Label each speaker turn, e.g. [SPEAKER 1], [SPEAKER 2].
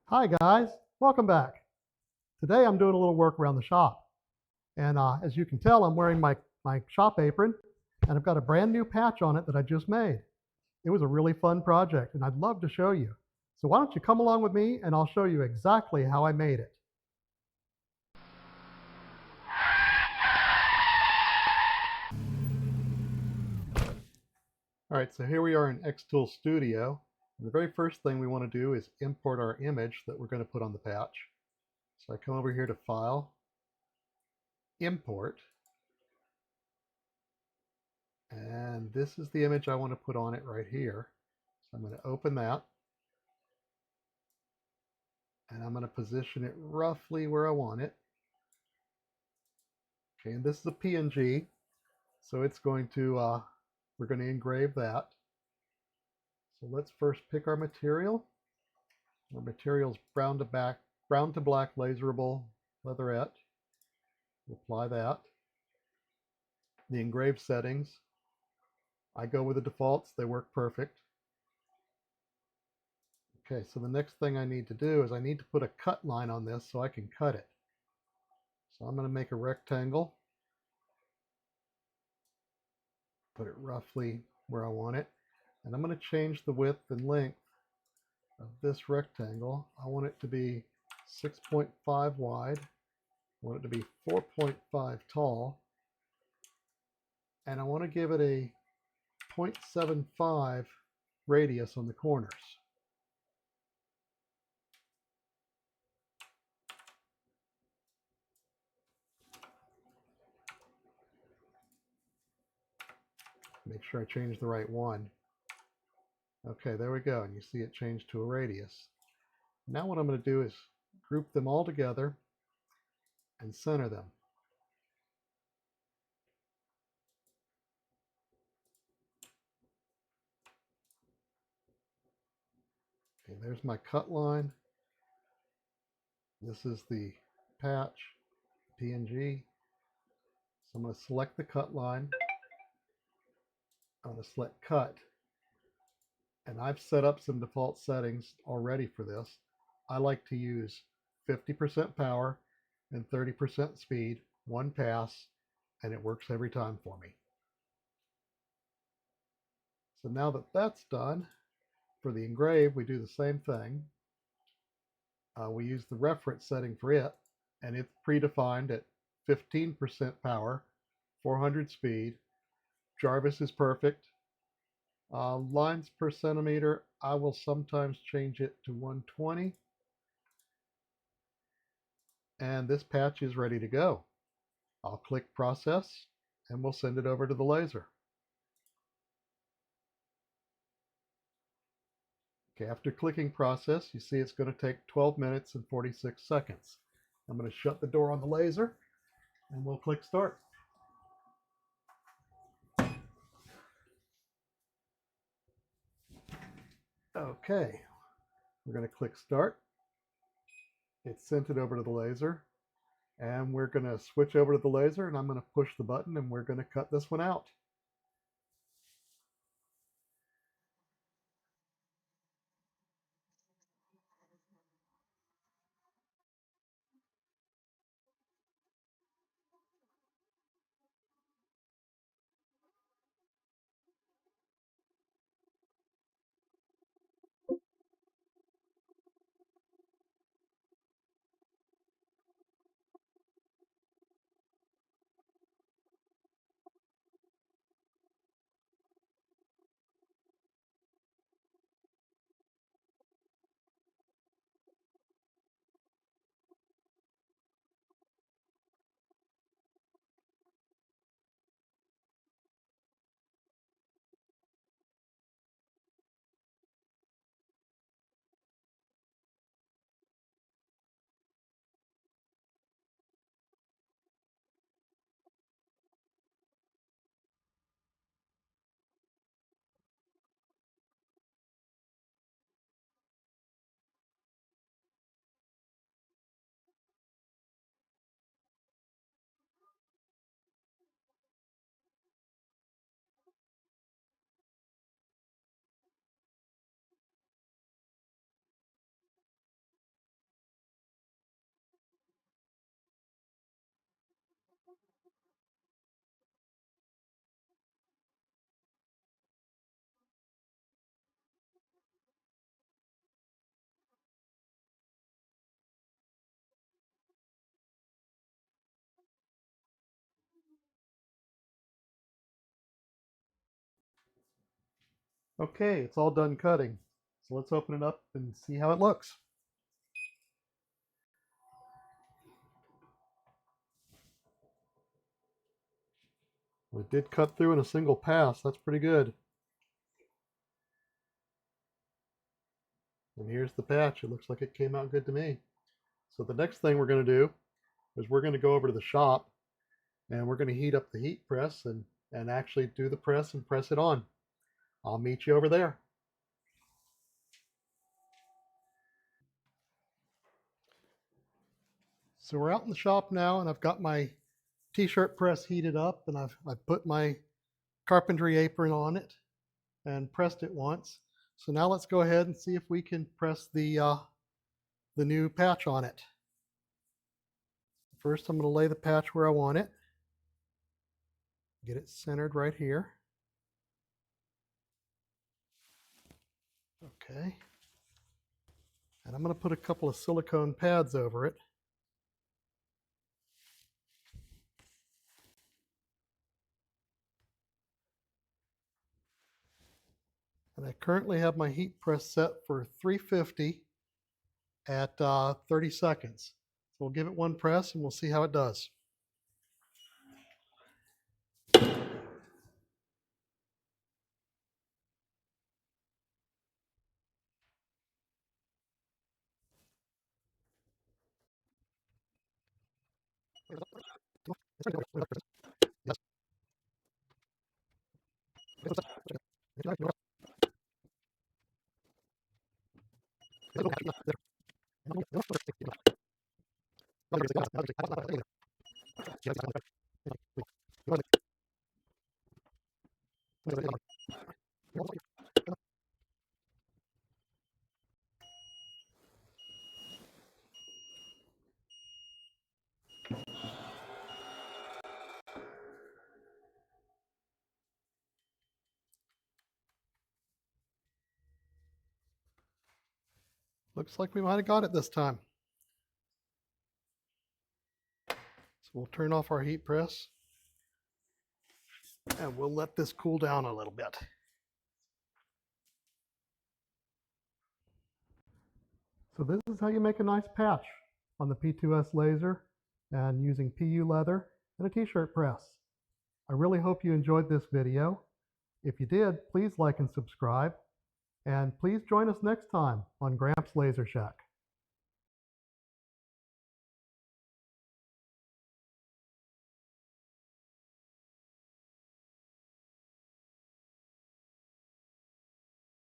[SPEAKER 1] Hi guys, welcome back. Today I'm doing a little work around the shop. And as you can tell, I'm wearing my shop apron and I've got a brand new patch on it that I just made. It was a really fun project and I'd love to show you. So why don't you come along with me and I'll show you exactly how I made it. All right, so here we are in xTool Studio. And the very first thing we want to do is import our image that we're going to put on the patch. So I come over here to File, Import, and this is the image I want to put on it right here. So I'm going to open that, and I'm going to position it roughly where I want it. Okay, and this is a PNG, so it's going to, we're going to engrave that. So let's first pick our material. Our material is brown to black laserable leatherette. We'll apply that. The engrave settings, I go with the defaults, they work perfect. Okay, so the next thing I need to do is I need to put a cut line on this so I can cut it. So I'm going to make a rectangle, put it roughly where I want it, and I'm going to change the width and length of this rectangle. I want it to be 6.5 wide, I want it to be 4.5 tall, and I want to give it a 0.75 radius on the corners. Make sure I change the right one. Okay, there we go, and you see it changed to a radius. Now what I'm going to do is group them all together and center them. Okay, there's my cut line. This is the patch, PNG. So I'm going to select the cut line. I'm going to select cut. And I've set up some default settings already for this. I like to use 50% power and 30% speed, one pass, and it works every time for me. So now that that's done, for the engrave, we do the same thing. We use the reference setting for it, and it's predefined at 15% power, 400 speed. Jarvis is perfect. Lines per centimeter, I will sometimes change it to 120. And this patch is ready to go. I'll click process and we'll send it over to the laser. Okay, after clicking process, you see it's going to take 12 minutes and 46 seconds. I'm going to shut the door on the laser and we'll click start. Okay, we're going to click start. It sent it over to the laser, and we're going to switch over to the laser, and I'm going to push the button and we're going to cut this one out. Okay, it's all done cutting. So let's open it up and see how it looks. Well, it did cut through in a single pass. That's pretty good. And here's the patch. It looks like it came out good to me. So the next thing we're going to do is we're going to go over to the shop and we're going to heat up the heat press and actually do the press and press it on. I'll meet you over there. So we're out in the shop now, and I've got my t-shirt press heated up, and I've put my carpentry apron on it and pressed it once. So now let's go ahead and see if we can press the new patch on it. First, I'm going to lay the patch where I want it. Get it centered right here. Okay. And I'm going to put a couple of silicone pads over it. And I currently have my heat press set for 350 at 30 seconds. So we'll give it one press and we'll see how it does. Looks like we might have got it this time. So we'll turn off our heat press and we'll let this cool down a little bit. So this is how you make a nice patch on the P2S laser and using PU leather and a t-shirt press. I really hope you enjoyed this video. If you did, please like and subscribe. And please join us next time on Gramps Laser Shack.